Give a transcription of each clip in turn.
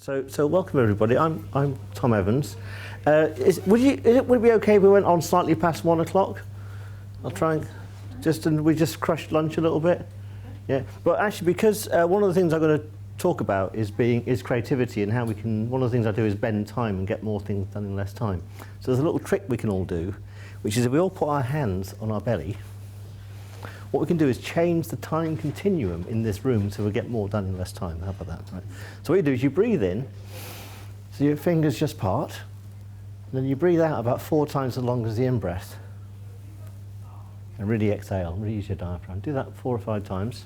So welcome everybody. I'm Tom Evans. Would it be okay if we went on slightly past 1 o'clock? I'll try and we just crushed lunch a little bit. Yeah, but actually, because one of the things I'm going to talk about is creativity and how we can. One of the things I do is bend time and get more things done in less time. So there's a little trick we can all do, which is if we all put our hands on our belly. What we can do is change the time continuum in this room so we get more done in less time. How about that? Right. So what you do is you breathe in, so your fingers just part, and then you breathe out about 4 times as long as the in-breath. And really exhale, really use your diaphragm. Do that 4 or 5 times.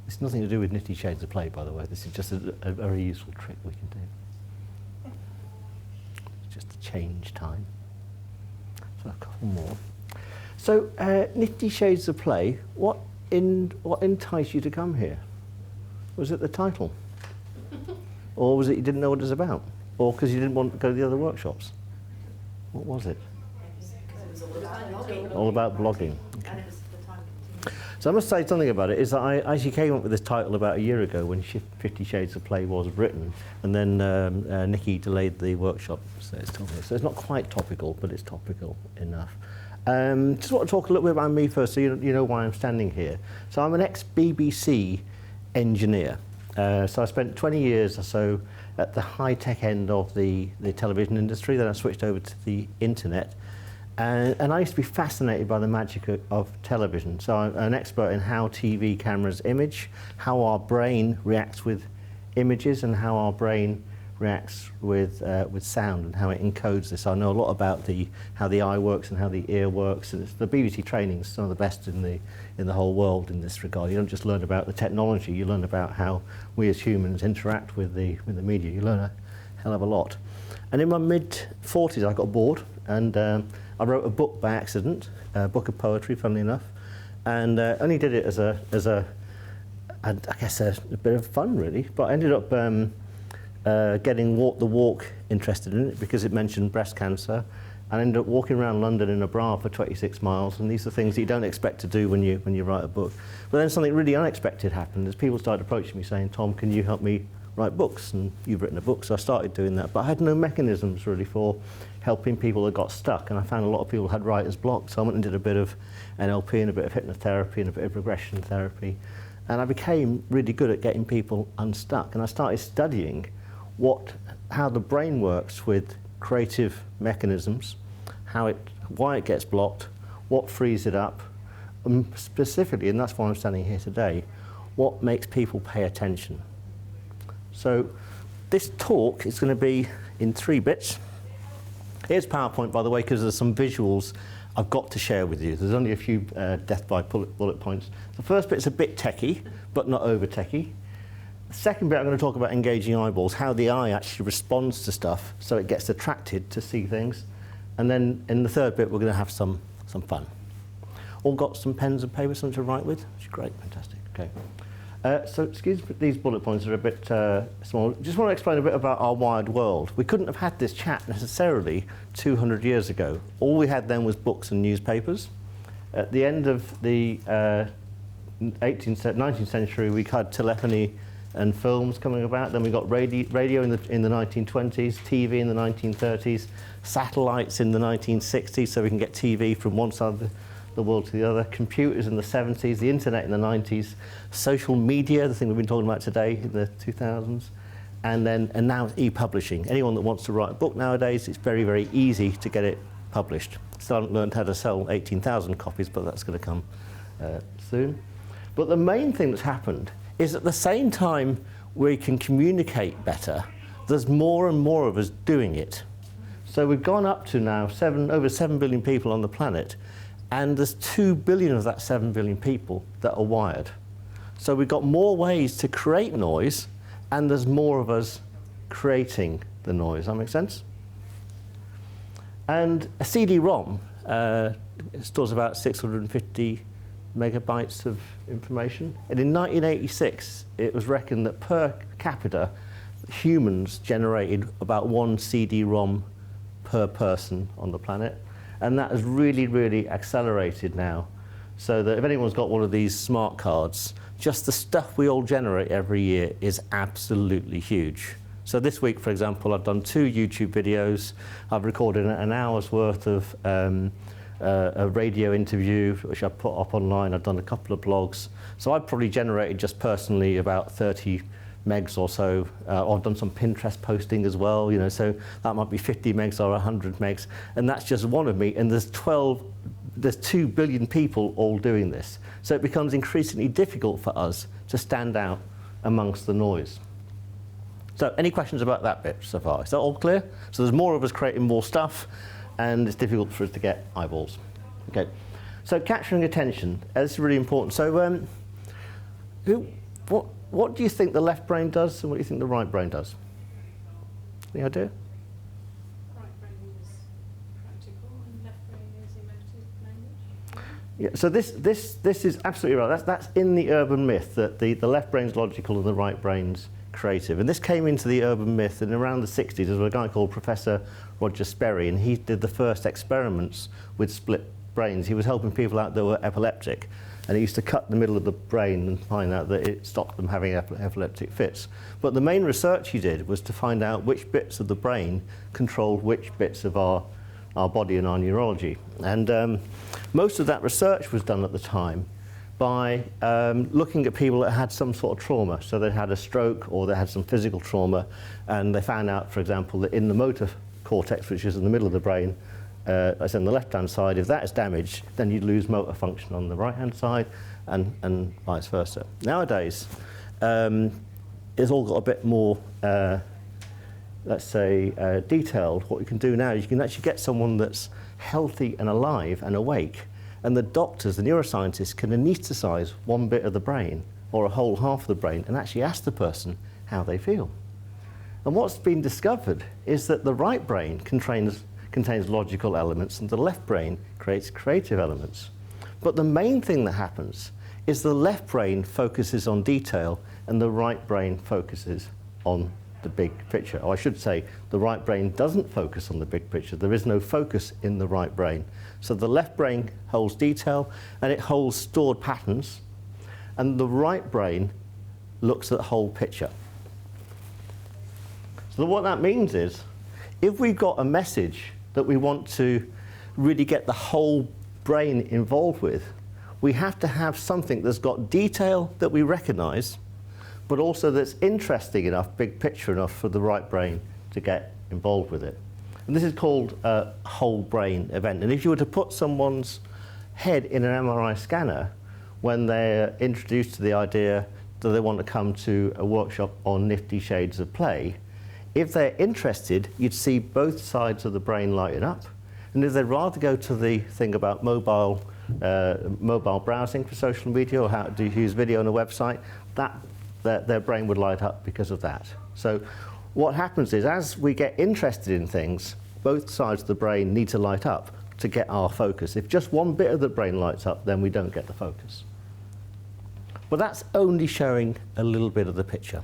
It's nothing to do with Nifty shades of play, by the way. This is just a very useful trick we can do. Just to change time. So a couple more. So Nifty shades of play. What enticed you to come here? Was it the title, or was it you didn't know what it was about, or because you didn't want to go to the other workshops? What was it? All about blogging. Okay. So I must say something about it, is that I actually came up with this title about a year ago when 50 Shades of Play was written, and then Nikki delayed the workshop, so it's still here. So it's not quite topical, but it's topical enough. Just want to talk a little bit about me first, so you know why I'm standing here. So I'm an ex-BBC engineer. So I spent 20 years or so at the high-tech end of the television industry, then I switched over to the internet. And I used to be fascinated by the magic of television. So I'm an expert in how TV cameras image, how our brain reacts with images, and how our brain reacts with sound, and how it encodes this. I know a lot about how the eye works and how the ear works. And the BBC training is some of the best in the whole world in this regard. You don't just learn about the technology; you learn about how we as humans interact with the media. You learn a hell of a lot. And in my mid-40s, I got bored, and I wrote a book by accident, a book of poetry, funnily enough, and only did it as I guess a bit of fun, really. But I ended up getting Walk the Walk interested in it because it mentioned breast cancer, and I ended up walking around London in a bra for 26 miles, and these are things that you don't expect to do when you write a book. But then something really unexpected happened as people started approaching me saying, "Tom, can you help me write books?" And you've written a book, so I started doing that. But I had no mechanisms really for helping people that got stuck, and I found a lot of people had writer's block, so I went and did a bit of NLP and a bit of hypnotherapy and a bit of regression therapy, and I became really good at getting people unstuck. And I started studying how the brain works with creative mechanisms, why it gets blocked, what frees it up, and specifically, and that's why I'm standing here today, what makes people pay attention. So this talk is going to be in 3 bits. Here's PowerPoint, by the way, because there's some visuals I've got to share with you. There's only a few death by bullet points. The first bit's a bit techie, but not over techie. The second bit, I'm going to talk about engaging eyeballs, how the eye actually responds to stuff so it gets attracted to see things. And then in the third bit, we're going to have some fun. All got some pens and paper, something to write with? Which is great, fantastic, okay. So excuse me, these bullet points are a bit small. Just want to explain a bit about our wired world. We couldn't have had this chat necessarily 200 years ago. All we had then was books and newspapers. At the end of the 19th century, we had telephony and films coming about. Then we got radio in the 1920s, TV in the 1930s, satellites in the 1960s, so we can get TV from one side of the world to the other, computers in the 70s, the internet in the 90s, social media, the thing we've been talking about today, in the 2000s, and now e-publishing. Anyone that wants to write a book nowadays, it's very, very easy to get it published. Still haven't learned how to sell 18,000 copies, but that's going to come soon. But the main thing that's happened is at the same time we can communicate better, there's more and more of us doing it. So we've gone up to now over 7 billion people on the planet, and there's 2 billion of that 7 billion people that are wired. So we've got more ways to create noise, and there's more of us creating the noise. That make sense? And a CD-ROM stores about 650 megabytes of information. And in 1986, it was reckoned that per capita, humans generated about 1 CD-ROM per person on the planet. And that has really, really accelerated now So that if anyone's got one of these smart cards, just the stuff we all generate every year is absolutely huge. So this week, for example, I've done 2 YouTube videos. I've recorded an hour's worth of a radio interview, which I put up online. I've done a couple of blogs. So I've probably generated just personally about 30 megs or so. I've done some Pinterest posting as well, you know, so that might be 50 megs or 100 megs. And that's just one of me. And there's 2 billion people all doing this. So it becomes increasingly difficult for us to stand out amongst the noise. So any questions about that bit so far? Is that all clear? So there's more of us creating more stuff, and it's difficult for us to get eyeballs. Okay. So capturing attention, this is really important. So what do you think the left brain does, and what do you think the right brain does? Any idea? Right brain is practical, and left brain is emotive language. Yeah, so this is absolutely right. That's in the urban myth, that the left brain's logical and the right brain's creative. And this came into the urban myth in around the 60s. There was a guy called Professor Roger Sperry, and he did the first experiments with split brains. He was helping people out that were epileptic, and he used to cut the middle of the brain and find out that it stopped them having epileptic fits. But the main research he did was to find out which bits of the brain controlled which bits of our body and our neurology. And most of that research was done at the time by looking at people that had some sort of trauma. So they had a stroke or they had some physical trauma, and they found out, for example, that in the motor cortex, which is in the middle of the brain, as on the left-hand side, if that is damaged, then you'd lose motor function on the right-hand side, and vice versa. Nowadays, it's all got a bit more, let's say, detailed. What you can do now is you can actually get someone that's healthy and alive and awake, and the doctors, the neuroscientists, can anaesthetize one bit of the brain or a whole half of the brain and actually ask the person how they feel. And what's been discovered is that the right brain contains logical elements and the left brain creates creative elements. But the main thing that happens is the left brain focuses on detail and the right brain focuses on the big picture. Or I should say, the right brain doesn't focus on the big picture. There is no focus in the right brain. So the left brain holds detail and it holds stored patterns, and the right brain looks at the whole picture. So what that means is, if we've got a message that we want to really get the whole brain involved with, we have to have something that's got detail that we recognize, but also that's interesting enough, big picture enough for the right brain to get involved with it. And this is called a whole brain event. And if you were to put someone's head in an MRI scanner when they're introduced to the idea that they want to come to a workshop on Nifty shades of play, if they're interested, you'd see both sides of the brain lighting up. And if they'd rather go to the thing about mobile browsing for social media, or how to use video on a website, their brain would light up because of that. So what happens is, as we get interested in things, both sides of the brain need to light up to get our focus. If just one bit of the brain lights up, then we don't get the focus. But that's only showing a little bit of the picture.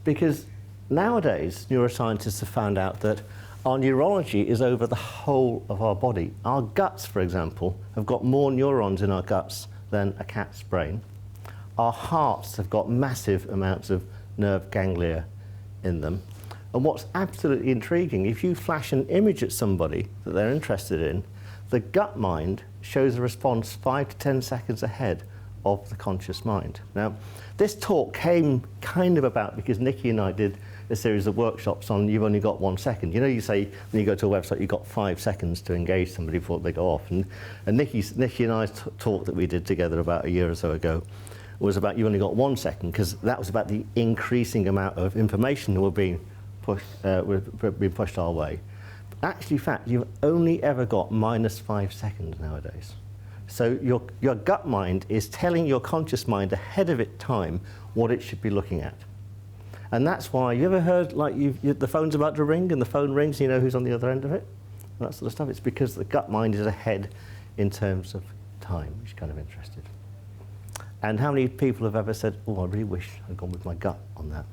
Because nowadays, neuroscientists have found out that our neurology is over the whole of our body. Our guts, for example, have got more neurons in our guts than a cat's brain. Our hearts have got massive amounts of nerve ganglia in them. And what's absolutely intriguing, if you flash an image at somebody that they're interested in, the gut mind shows a response 5 to 10 seconds ahead of the conscious mind. Now, this talk came kind of about because Nikki and I did a series of workshops on you've only got 1 second. You know, you say when you go to a website, you've got 5 seconds to engage somebody before they go off. And Nikki and I's talk that we did together about a year or so ago was about you only got 1 second, because that was about the increasing amount of information that were being pushed our way. But actually, in fact, you've only ever got -5 seconds nowadays. So your gut mind is telling your conscious mind ahead of it time what it should be looking at. And that's why, you ever heard, like, the phone's about to ring and the phone rings, you know who's on the other end of it? And that sort of stuff. It's because the gut mind is ahead in terms of time, which is kind of interesting. And how many people have ever said, oh, I really wish I'd gone with my gut on that?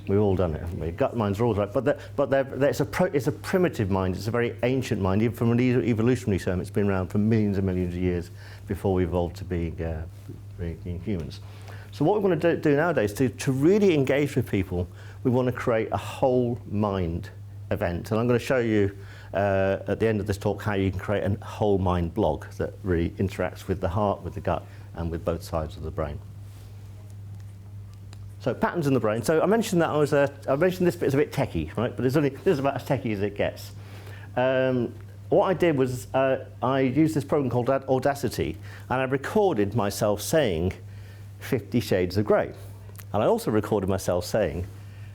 We've all done it, haven't we? Gut minds are all right, it's a primitive mind. It's a very ancient mind. Even from an evolutionary term, it's been around for millions and millions of years before we evolved to being humans. So what we want to do nowadays, to really engage with people, we want to create a whole mind event. And I'm going to show you at the end of this talk how you can create a whole mind blog that really interacts with the heart, with the gut, and with both sides of the brain. So patterns in the brain. So I mentioned that I mentioned this bit is a bit techie, right? But this is about as techie as it gets. What I did was I used this program called Audacity, and I recorded myself saying 50 Shades of Grey. And I also recorded myself saying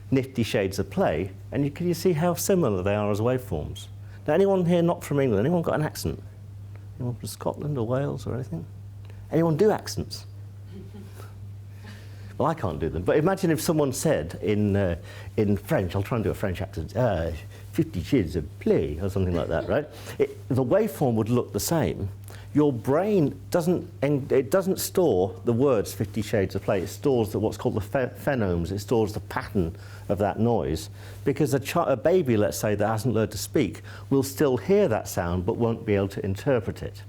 Nifty Shades of Play, and can you see how similar they are as waveforms? Now, anyone here not from England? Anyone got an accent? Anyone from Scotland or Wales or anything? Anyone do accents? Well, I can't do them, but imagine if someone said in French, I'll try and do a French accent, 50 Shades of Play, or something like that, right? The waveform would look the same. Your brain doesn't store the words 50 Shades of Play. It stores what's called the phonemes. It stores the pattern of that noise. Because a baby, let's say, that hasn't learned to speak, will still hear that sound but won't be able to interpret it.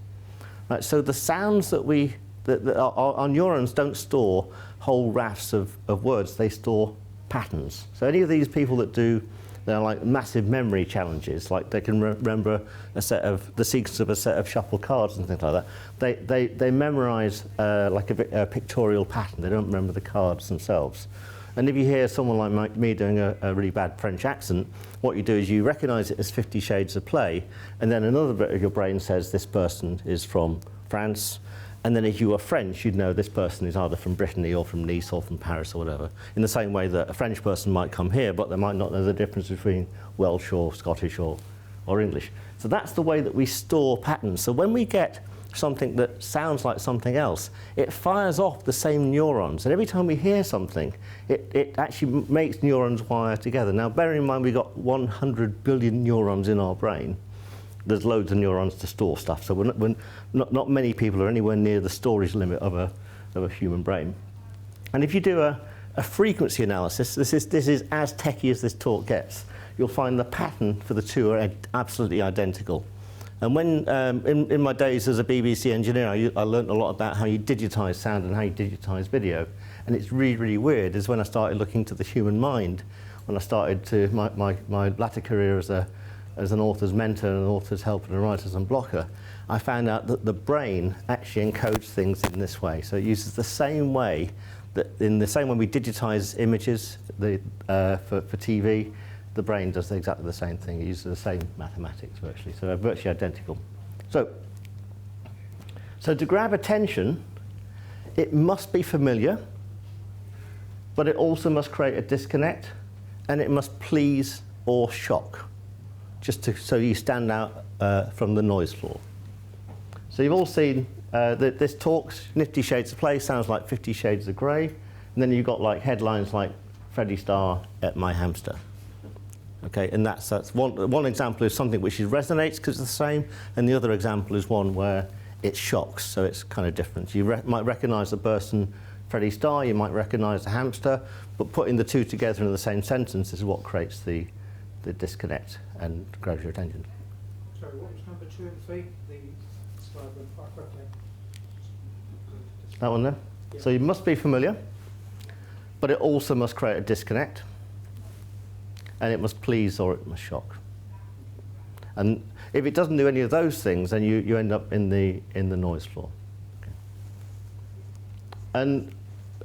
Right, so the sounds that our neurons don't store whole rafts of words. They store patterns. So any of these people that do they're like massive memory challenges, like they can remember the sequence of a set of shuffle cards and things like that. They memorize like a pictorial pattern. They don't remember the cards themselves. And if you hear someone like me doing a really bad French accent, what you do is you recognize it as 50 Shades of Play, and then another bit of your brain says this person is from France. And then if you were French, you'd know this person is either from Brittany or from Nice or from Paris or whatever. In the same way that a French person might come here, but they might not know the difference between Welsh or Scottish or English. So that's the way that we store patterns. So when we get something that sounds like something else, it fires off the same neurons. And every time we hear something, it actually makes neurons wire together. Now, bear in mind, we've got 100 billion neurons in our brain. There's loads of neurons to store stuff, so not many people are anywhere near the storage limit of a human brain. And if you do a frequency analysis, this is as techie as this talk gets, you'll find the pattern for the two are absolutely identical. And when in my days as a BBC engineer, I learned a lot about how you digitize sound and how you digitize video. And it's really, really weird is when I started looking to the human mind, when I started to my latter career as an author's mentor, an author's helper, and a writer's unblocker, I found out that the brain actually encodes things in this way. So it uses the same way in the same way we digitize images for TV, the brain does exactly the same thing. It uses the same mathematics virtually, so they're virtually identical. So to grab attention, it must be familiar, but it also must create a disconnect, and it must please or shock. So you stand out from the noise floor. So you've all seen this talk's Nifty Shades of Play sounds like 50 Shades of Grey, and then you've got like headlines like Freddie Starr ate my hamster. Okay, and that's one example is something which resonates because it's the same, and the other example is one where it shocks, so it's kind of different. You might recognise the person Freddie Starr, you might recognise the hamster, but putting the two together in the same sentence is what creates the disconnect and grabs your attention. Sorry, what was number 2 and 3? The slide went quite quickly. That one there? Yeah. So you must be familiar, but it also must create a disconnect, and it must please or it must shock. And if it doesn't do any of those things, then you end up in the noise floor. Okay. And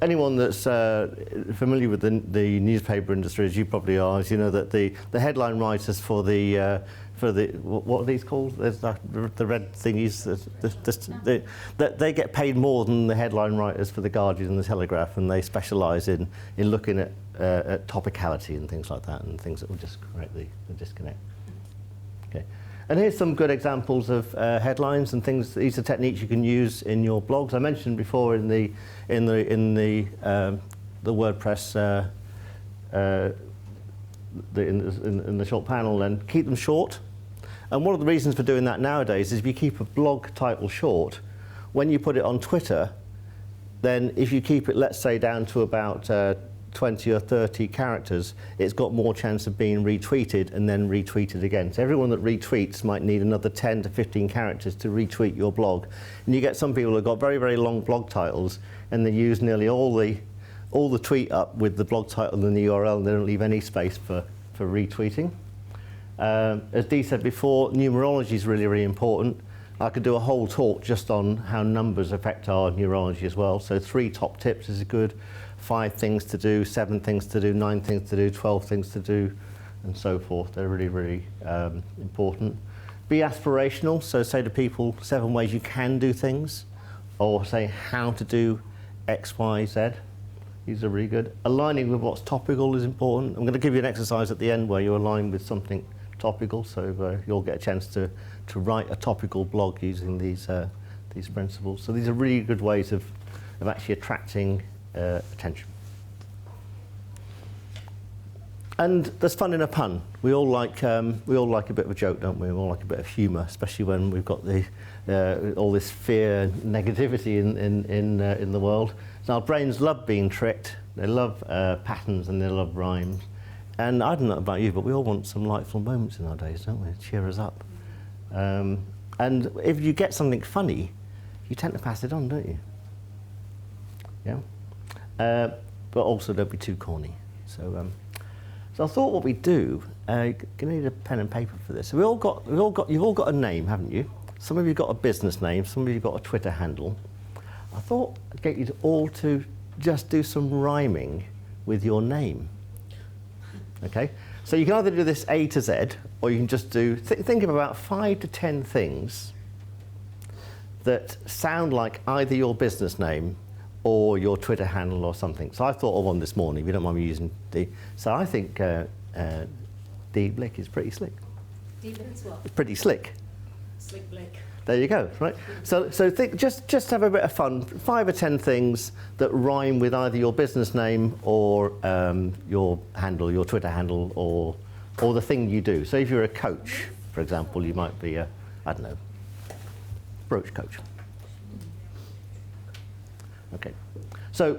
anyone that's familiar with the newspaper industry, as you probably are, is you know that the headline writers for the what are these called? There's the red thingies. They get paid more than the headline writers for the Guardian and the Telegraph, and they specialise in looking at topicality and things like that, and things that will just create the disconnect. Okay. And here's some good examples of headlines and things. These are techniques you can use in your blogs. I mentioned before in the WordPress in the short panel, and keep them short. And one of the reasons for doing that nowadays is if you keep a blog title short, when you put it on Twitter, then if you keep it, let's say, down to about 20 or 30 characters, it's got more chance of being retweeted and then retweeted again. So everyone that retweets might need another 10 to 15 characters to retweet your blog. And you get some people who've got very, very long blog titles, and they use nearly all the tweet up with the blog title and the URL, and they don't leave any space for retweeting. As Dee said before, numerology is really, really important. I could do a whole talk just on how numbers affect our neurology as well. So 3 top tips is good. 5 things to do, 7 things to do, 9 things to do, 12 things to do, and so forth. They're really, really important. Be aspirational, so say to people 7 ways you can do things, or say how to do X, Y, Z. These are really good. Aligning with what's topical is important. I'm going to give you an exercise at the end where you align with something topical, so you'll get a chance to write a topical blog using these principles. So these are really good ways of actually attracting attention. And there's fun in a pun. We all like a bit of a joke, don't we? We all like a bit of humour, especially when we've got all this fear and negativity in the world. So our brains love being tricked. They love patterns and they love rhymes. And I don't know about you, but we all want some delightful moments in our days, don't we? Cheer us up. And if you get something funny, you tend to pass it on, don't you? Yeah. But also don't be too corny. So I thought what we'd do. You need a pen and paper for this. So you've all got a name, haven't you? Some of you got a business name. Some of you got a Twitter handle. I thought I'd get you all to just do some rhyming with your name. Okay. So you can either do this A to Z, or you can just do think of about 5 to 10 things that sound like either your business name or your Twitter handle or something. So I thought of one this morning, if you don't mind me using D. So I think D Blick is pretty slick. D Blick's what? It's pretty slick. Slick Blick. There you go, right? So think, just have a bit of fun. 5 or 10 things that rhyme with either your business name or your handle, your Twitter handle, or the thing you do. So if you're a coach, for example, you might be a, I don't know, brooch coach. Okay. So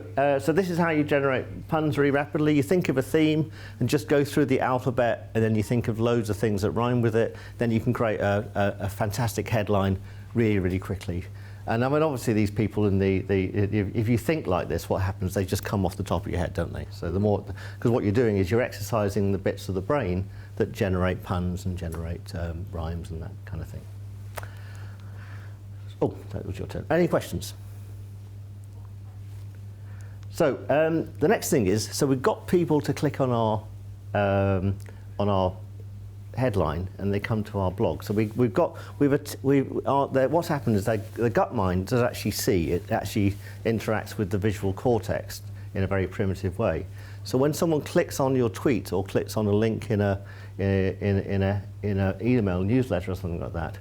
this is how you generate puns very rapidly. You think of a theme and just go through the alphabet, and then you think of loads of things that rhyme with it. Then you can create a fantastic headline really, really quickly. And I mean, obviously, these people if you think like this, what happens? They just come off the top of your head, don't they? So the more, because what you're doing is you're exercising the bits of the brain that generate puns and generate rhymes and that kind of thing. Oh, that was your turn. Any questions? So the next thing is, so we've got people to click on our headline, and they come to our blog. So what's happened is the gut mind does actually see. It actually interacts with the visual cortex in a very primitive way. So when someone clicks on your tweet or clicks on a link in a email newsletter or something like that,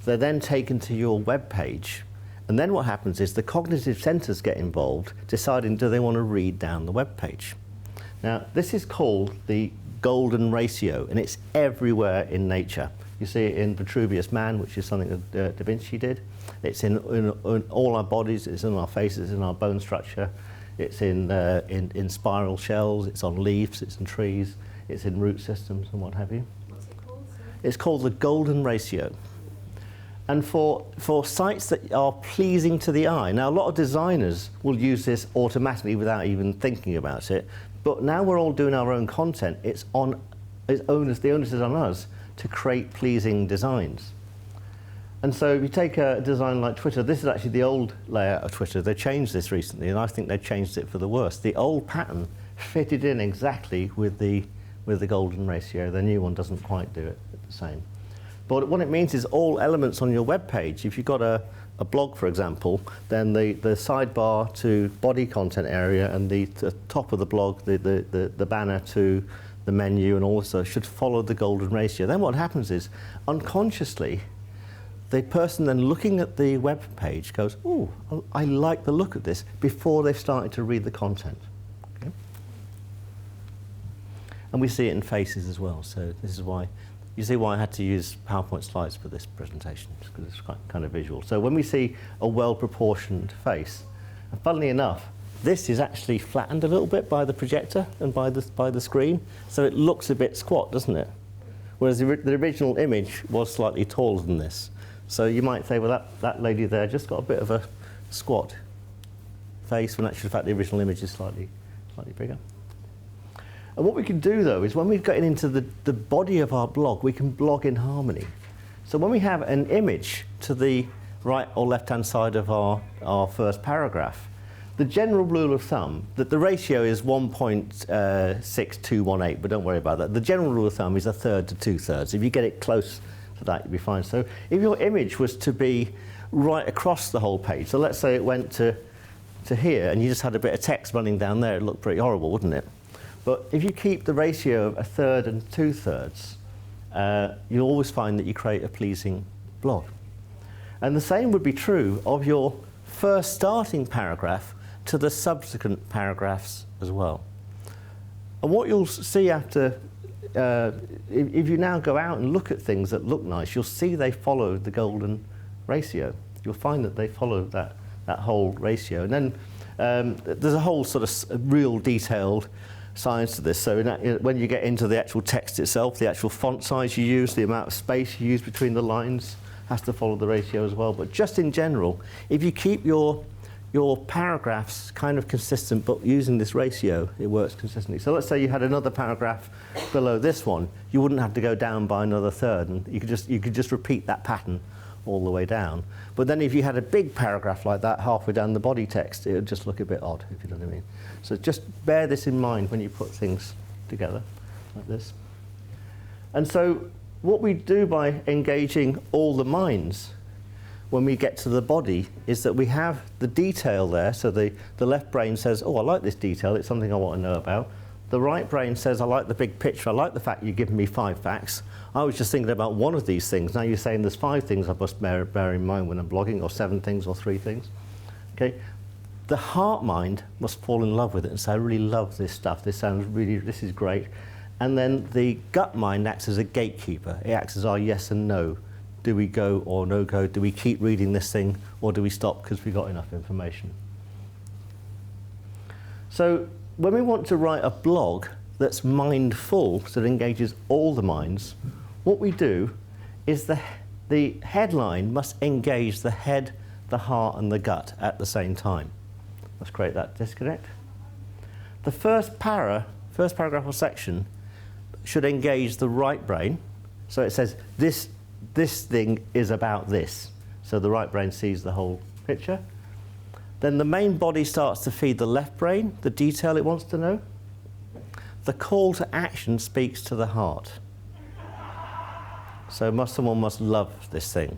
they're then taken to your web page. And then what happens is the cognitive centers get involved, deciding do they want to read down the web page. Now, this is called the golden ratio, and it's everywhere in nature. You see it in Vitruvius Man, which is something that Da Vinci did. It's in all our bodies, it's in our faces, in our bone structure. It's in spiral shells, it's on leaves, it's in trees, it's in root systems and what have you. What's it called? It's called the golden ratio. And for sites that are pleasing to the eye, now a lot of designers will use this automatically without even thinking about it, but now we're all doing our own content. The onus is on us to create pleasing designs. And so if you take a design like Twitter, this is actually the old layout of Twitter. They changed this recently, and I think they changed it for the worse. The old pattern fitted in exactly with the golden ratio. The new one doesn't quite do it the same. But what it means is all elements on your web page. If you've got a blog, for example, then the sidebar to body content area and the top of the blog, the banner to the menu and all this should follow the golden ratio. Then what happens is, unconsciously, the person then looking at the web page goes, "Oh, I like the look of this," before they've started to read the content. Okay? And we see it in faces as well. So this is why. You see why I had to use PowerPoint slides for this presentation, because it's quite kind of visual. So when we see a well-proportioned face, and funnily enough, this is actually flattened a little bit by the projector and by the screen, so it looks a bit squat, doesn't it? Whereas the original image was slightly taller than this. So you might say, well, that lady there just got a bit of a squat face, when actually, in fact, the original image is slightly bigger. And what we can do, though, is when we've gotten into the body of our blog, we can blog in harmony. So when we have an image to the right or left-hand side of our first paragraph, the general rule of thumb, that the ratio is 1.6218, but don't worry about that. The general rule of thumb is 1/3 to 2/3. If you get it close to that, you'll be fine. So if your image was to be right across the whole page, so let's say it went to here, and you just had a bit of text running down there, it looked pretty horrible, wouldn't it? But if you keep the ratio of 1/3 and 2/3, you'll always find that you create a pleasing blog. And the same would be true of your first starting paragraph to the subsequent paragraphs as well. And what you'll see after, if you now go out and look at things that look nice, you'll see they follow the golden ratio. You'll find that they follow that whole ratio. And then there's a whole sort of real detailed science to this. So when you get into the actual text itself, the actual font size you use, the amount of space you use between the lines has to follow the ratio as well. But just in general, if you keep your paragraphs kind of consistent, but using this ratio, it works consistently. So let's say you had another paragraph below this one, you wouldn't have to go down by another third, and you could just repeat that pattern all the way down. But then if you had a big paragraph like that halfway down the body text, it would just look a bit odd, if you know what I mean. So just bear this in mind when you put things together like this. And so what we do by engaging all the minds when we get to the body is that we have the detail there. So the left brain says, oh, I like this detail, it's something I want to know about. The right brain says, I like the big picture, I like the fact you've given me 5 facts. I was just thinking about one of these things. Now you're saying there's 5 things I must bear in mind when I'm blogging, or 7 things, or 3 things. Okay? The heart mind must fall in love with it and say, I really love this stuff, this is great. And then the gut mind acts as a gatekeeper. It acts as our yes and no. Do we go or no go? Do we keep reading this thing, or do we stop because we got enough information? So when we want to write a blog that's mindful, so it engages all the minds, what we do is the headline must engage the head, the heart, and the gut at the same time. Let's create that disconnect. The first paragraph or section should engage the right brain. So it says, this thing is about this. So the right brain sees the whole picture. Then the main body starts to feed the left brain the detail it wants to know. The call to action speaks to the heart. So someone must love this thing.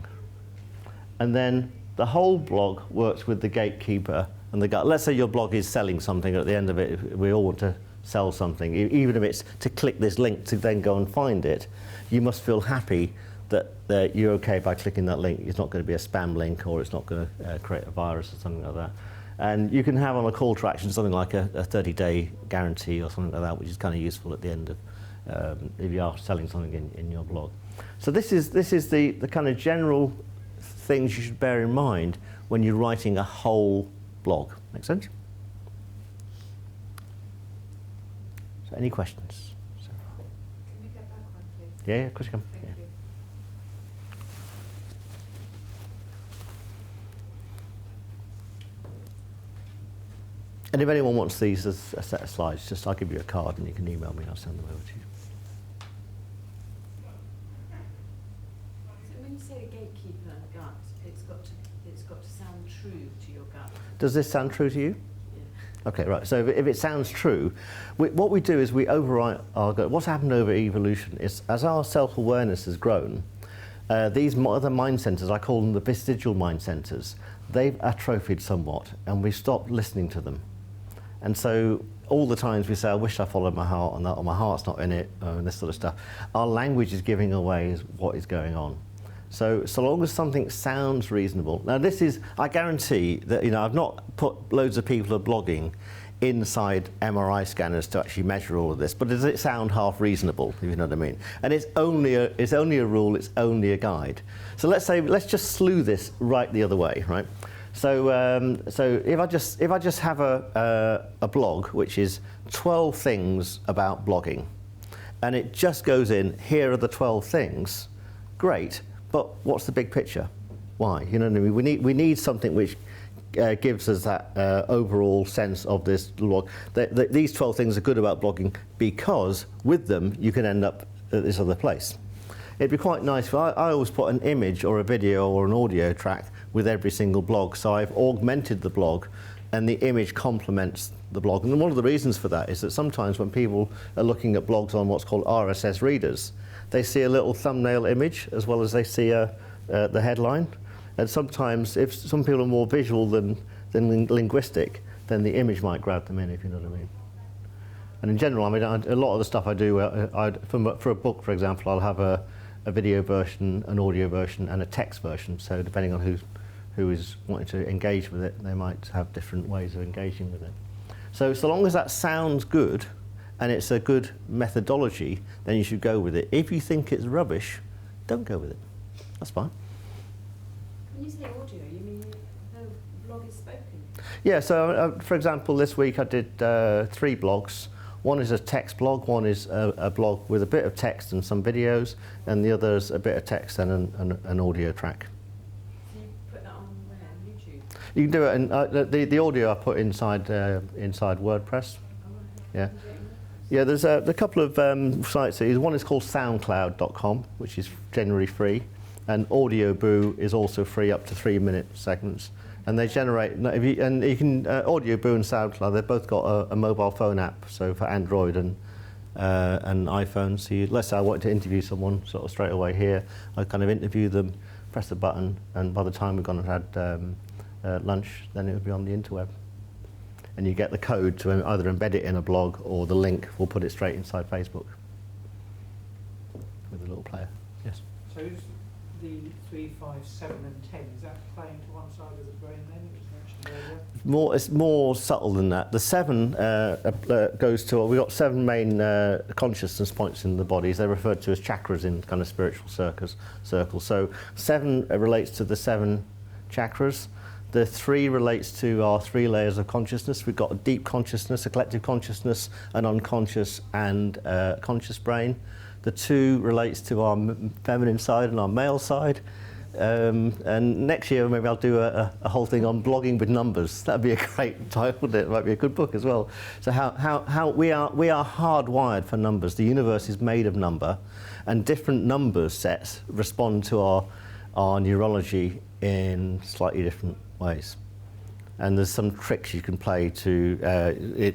And then the whole blog works with the gatekeeper and the gut. Let's say your blog is selling something, at the end of it, we all want to sell something. Even if it's to click this link to then go and find it, you must feel happy that you're okay by clicking that link. It's not going to be a spam link, or it's not going to create a virus or something like that. And you can have on a call to action something like a 30-day guarantee or something like that, which is kind of useful at the end of if you are selling something in your blog. So this is the kind of general things you should bear in mind when you're writing a whole blog. Make sense? So any questions? Can we get back one, please? Yeah, of course you can. Thank Yeah. you. And if anyone wants these as a set of slides, just I'll give you a card and you can email me and I'll send them over to you. So when you say a gatekeeper and a gut, it's got to sound true to your gut. Does this sound true to you? Yeah. Okay, right. So if it sounds true, what we do is we overwrite our gut. What's happened over evolution is, as our self-awareness has grown, these other mind centers, I call them the vestigial mind centers, they've atrophied somewhat, and we stopped listening to them. And so all the times we say, I wish I followed my heart, and that, or my heart's not in it, and this sort of stuff, our language is giving away what is going on. So long as something sounds reasonable. Now this is, I guarantee that, I've not put loads of people who are blogging inside MRI scanners to actually measure all of this, but does it sound half reasonable, if you know what I mean? And it's only a rule, it's only a guide. So let's just slew this right the other way, right? So if I just have a blog which is 12 things about blogging, and it just goes in, here are the 12 things, great, but what's the big picture? Why? You know what I mean? We need something which gives us that overall sense of this blog. These 12 things are good about blogging because with them you can end up at this other place. It'd be quite nice. I always put an image or a video or an audio track with every single blog. So I've augmented the blog and the image complements the blog. And one of the reasons for that is that sometimes when people are looking at blogs on what's called RSS readers, they see a little thumbnail image as well as they see the headline. And sometimes if some people are more visual than linguistic, then the image might grab them in, if you know what I mean. And in general, I mean, a lot of the stuff I do, for a book, for example, I'll have a video version, an audio version, and a text version. So depending on who is wanting to engage with it, they might have different ways of engaging with it. So long as that sounds good, and it's a good methodology, then you should go with it. If you think it's rubbish, don't go with it. That's fine. When you say audio, you mean the blog is spoken? Yeah, so for example, this week I did 3 blogs. One is a text blog, one is a blog with a bit of text and some videos, and the other is a bit of text and an audio track. So you put that on where? YouTube? You can do it, in, the audio I put inside WordPress. Yeah. Yeah, there's a couple of sites. One is called soundcloud.com, which is generally free, and Audioboo is also free up to 3-minute segments. And they generate, and you can, Audioboo and SoundCloud, they've both got a mobile phone app, so for Android and iPhone. So let's say I wanted to interview someone sort of straight away here, I kind of interview them, press the button, and by the time we've gone and had lunch, then it would be on the interweb. And you get the code to either embed it in a blog, or the link will put it straight inside Facebook with a little player. Yes? So is the 3, 5, 7 and 10, is that playing to one side of the brain then? It was mentioned earlier. It's more subtle than that. The 7 goes to, we've got 7 main consciousness points in the bodies. They're referred to as chakras in kind of spiritual circles. So 7 relates to the 7 chakras. The 3 relates to our 3 layers of consciousness. We've got a deep consciousness, a collective consciousness, an unconscious and conscious brain. The 2 relates to our feminine side and our male side. And next year maybe I'll do a whole thing on blogging with numbers. That'd be a great title, wouldn't it? It might be a good book as well. So how we are hardwired for numbers. The universe is made of number, and different number sets respond to our neurology in slightly different ways. And there's some tricks you can play to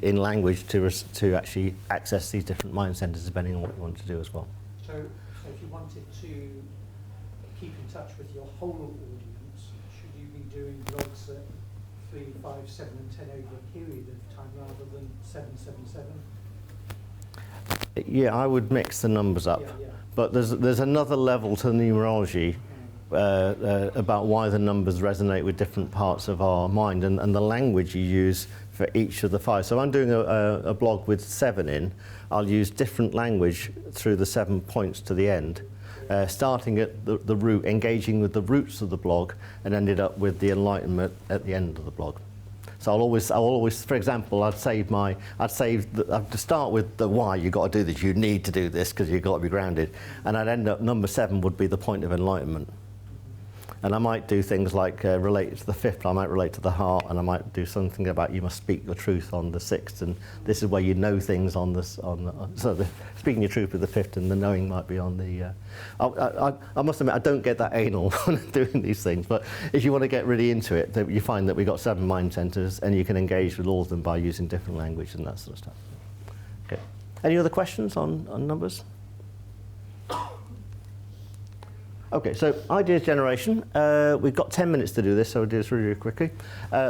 in language to actually access these different mind centers depending on what you want to do as well. So if you wanted to keep in touch with your whole audience, should you be doing blogs at 3, 5, 7 and 10 over a period of time rather than 7, 7, 7? Yeah, I would mix the numbers up. Yeah. But there's another level to the numerology about why the numbers resonate with different parts of our mind, and the language you use for each of the 5. So I'm doing a blog with 7 in. I'll use different language through the 7 points to the end, starting at the root, engaging with the roots of the blog, and ended up with the enlightenment at the end of the blog. So I'll always, for example, I'd to start with the why you got to do this. You need to do this because you've got to be grounded, and I'd end up number 7 would be the point of enlightenment. And I might do things like relate to the 5th, I might relate to the heart, and I might do something about you must speak your truth on the 6th, and this is where you know things on this. Speaking your truth with the 5th, and the knowing might be on the. I must admit, I don't get that anal when doing these things, but if you want to get really into it, you find that we've got 7 mind centers, and you can engage with all of them by using different language and that sort of stuff. Okay. Any other questions on numbers? Okay, so ideas generation. We've got 10 minutes to do this, so we'll do this really, really quickly.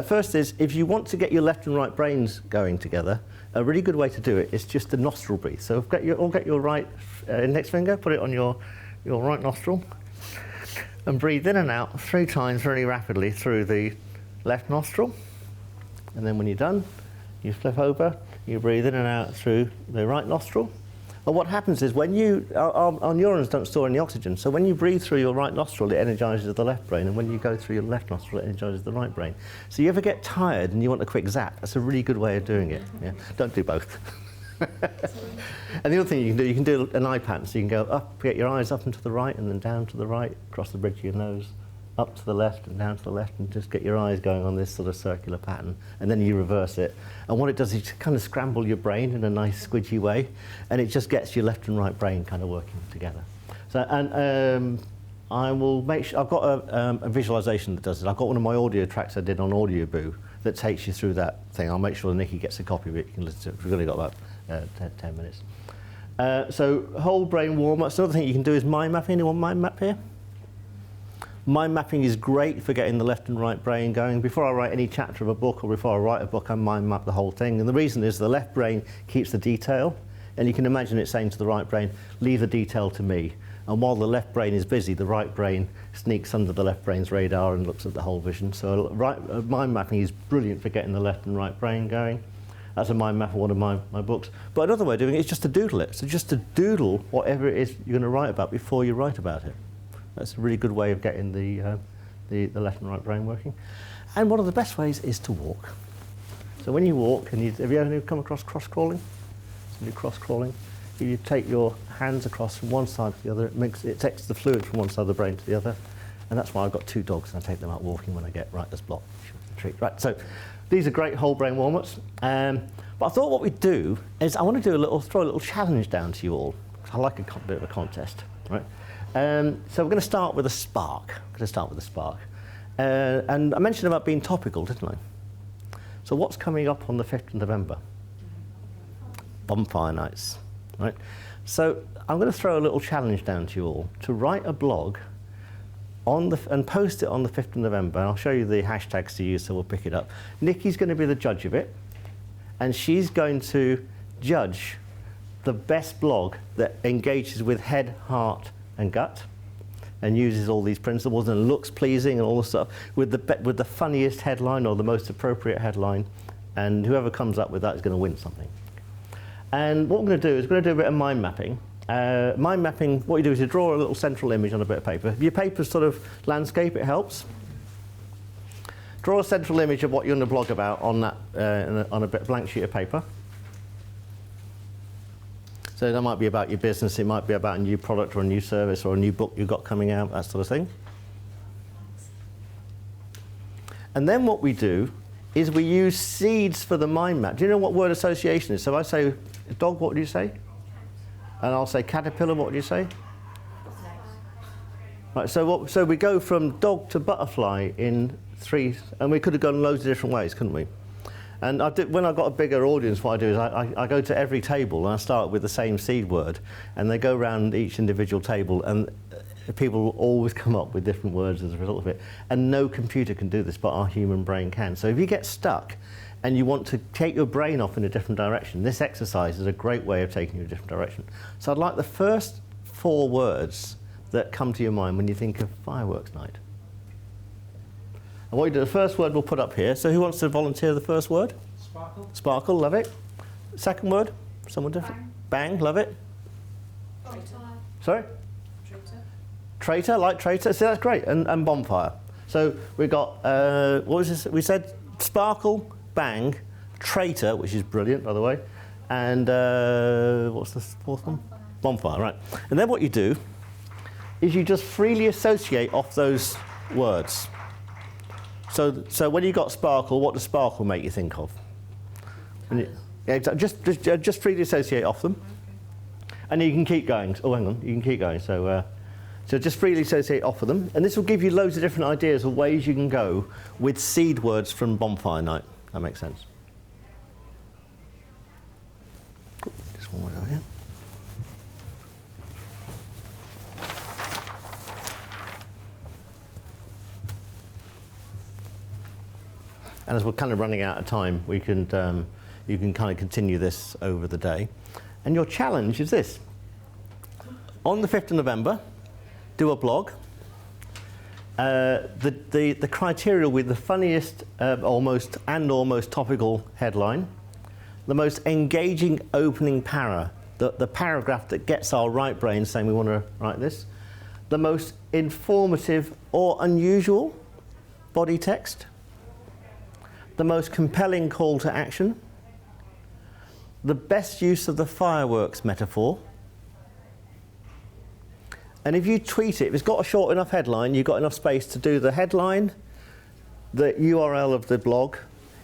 First is, if you want to get your left and right brains going together, a really good way to do it is just the nostril breathe. So get your right index finger, put it on your right nostril, and breathe in and out 3 times very rapidly through the left nostril. And then when you're done, you flip over, you breathe in and out through the right nostril. And what happens is when our neurons don't store any oxygen, so when you breathe through your right nostril, it energizes the left brain, and when you go through your left nostril, it energizes the right brain. So you ever get tired and you want a quick zap, that's a really good way of doing it. Yeah? Don't do both. And the other thing you can do an eye pattern, so you can go up, get your eyes up and to the right, and then down to the right, across the bridge of your nose, up to the left and down to the left, and just get your eyes going on this sort of circular pattern, and then you reverse it. And what it does is kind of scramble your brain in a nice squidgy way, and it just gets your left and right brain kind of working together. So, and I will make sure, I've got a visualization that does it. I've got one of my audio tracks I did on Audioboo that takes you through that thing. I'll make sure Nikki gets a copy of it. You can listen to it. We've only got about 10 minutes. So whole brain warm-ups. Another thing you can do is mind mapping. Anyone mind map here? Mind mapping is great for getting the left and right brain going. Before I write any chapter of a book or before I write a book, I mind map the whole thing. And the reason is the left brain keeps the detail. And you can imagine it saying to the right brain, leave the detail to me. And while the left brain is busy, the right brain sneaks under the left brain's radar and looks at the whole vision. So mind mapping is brilliant for getting the left and right brain going. That's a mind map of one of my books. But another way of doing it is just to doodle it. So just to doodle whatever it is you're going to write about before you write about it. That's a really good way of getting the left and right brain working. And one of the best ways is to walk. So when you walk, and have you ever come across cross-crawling? So you cross-crawling. You take your hands across from one side to the other. It takes the fluid from one side of the brain to the other. And that's why I've got 2 dogs, and I take them out walking when I get writer's block. Treat. Right, so these are great whole brain warm-ups. But I thought what we'd do is I want to throw a little challenge down to you all. I like a bit of a contest, right? So we're going to start with a spark. And I mentioned about being topical, didn't I? So what's coming up on the 5th of November? Bonfire nights, right? So I'm going to throw a little challenge down to you all to write a blog and post it on the 5th of November. And I'll show you the hashtags to use, so we'll pick it up. Nikki's going to be the judge of it, and she's going to judge the best blog that engages with head, heart, and gut, and uses all these principles and looks pleasing and all the stuff with the funniest headline or the most appropriate headline, and whoever comes up with that is going to win something. And what we're going to do is we're going to do a bit of mind mapping. Mind mapping, what you do is you draw a little central image on a bit of paper. If your paper's sort of landscape, it helps. Draw a central image of what you're going to blog about on that on a blank sheet of paper. So that might be about your business, it might be about a new product or a new service or a new book you've got coming out, that sort of thing. And then what we do is we use seeds for the mind map. Do you know what word association is? So I say dog, what do you say? And I'll say caterpillar, what do you say? Right, so we go from dog to butterfly in 3, and we could have gone loads of different ways, couldn't we? And when I've got a bigger audience, what I do is I go to every table and I start with the same seed word, and they go around each individual table, and people will always come up with different words as a result of it. And no computer can do this, but our human brain can. So if you get stuck and you want to take your brain off in a different direction, this exercise is a great way of taking you in a different direction. So I'd like the first 4 words that come to your mind when you think of fireworks night. And what you do, the first word we'll put up here. So who wants to volunteer the first word? Sparkle. Sparkle, love it. Second word? Someone different? Bang, love it. Traitor. Sorry? Traitor. Traitor, like traitor. See, that's great. And bonfire. So we've got, what was this? We said sparkle, bang, traitor, which is brilliant, by the way. And what's the 4th one? Bonfire, right. And then what you do is you just freely associate off those words. So when you got sparkle, what does sparkle make you think of? Yeah, exactly. Just freely associate off them, and you can keep going. Oh, hang on, you can keep going. So just freely associate off of them, and this will give you loads of different ideas of ways you can go with seed words from Bonfire Night. That makes sense. Just one more over here. And as we're kind of running out of time, you can kind of continue this over the day. And your challenge is this. On the 5th of November, do a blog. The criteria with the funniest almost topical headline, the most engaging opening para the paragraph that gets our right brain saying we want to write this, the most informative or unusual body text, the most compelling call to action, the best use of the fireworks metaphor. And if you tweet it, if it's got a short enough headline, you've got enough space to do the headline, the URL of the blog,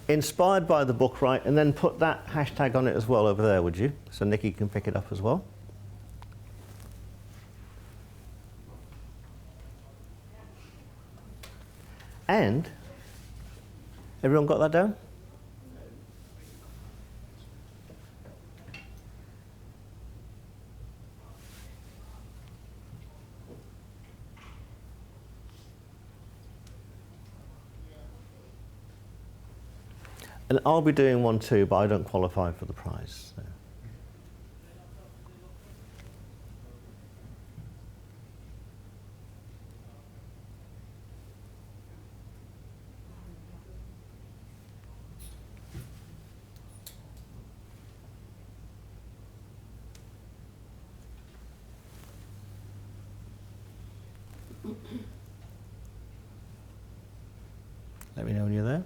inspired by the book, right, and then put that hashtag on it as well over there, would you? So Nikki can pick it up as well. And, everyone got that down? And I'll be doing one too, but I don't qualify for the prize. So. Let me know when you're there.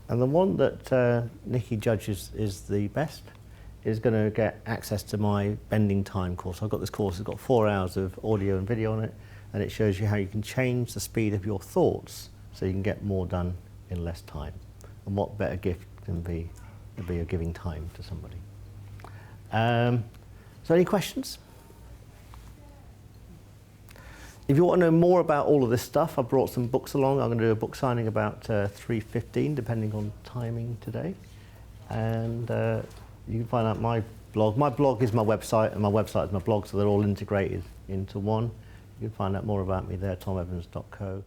And the one that Nikki judges is the best is going to get access to my bending time course. I've got this course, it's got 4 hours of audio and video on it, and it shows you how you can change the speed of your thoughts so you can get more done in less time. And what better gift can be than be giving time to somebody. So any questions? If you want to know more about all of this stuff, I brought some books along. I'm going to do a book signing about 3:15, depending on timing today. And you can find out my blog. My blog is my website, and my website is my blog, so they're all integrated into one. You can find out more about me there, tomevans.co.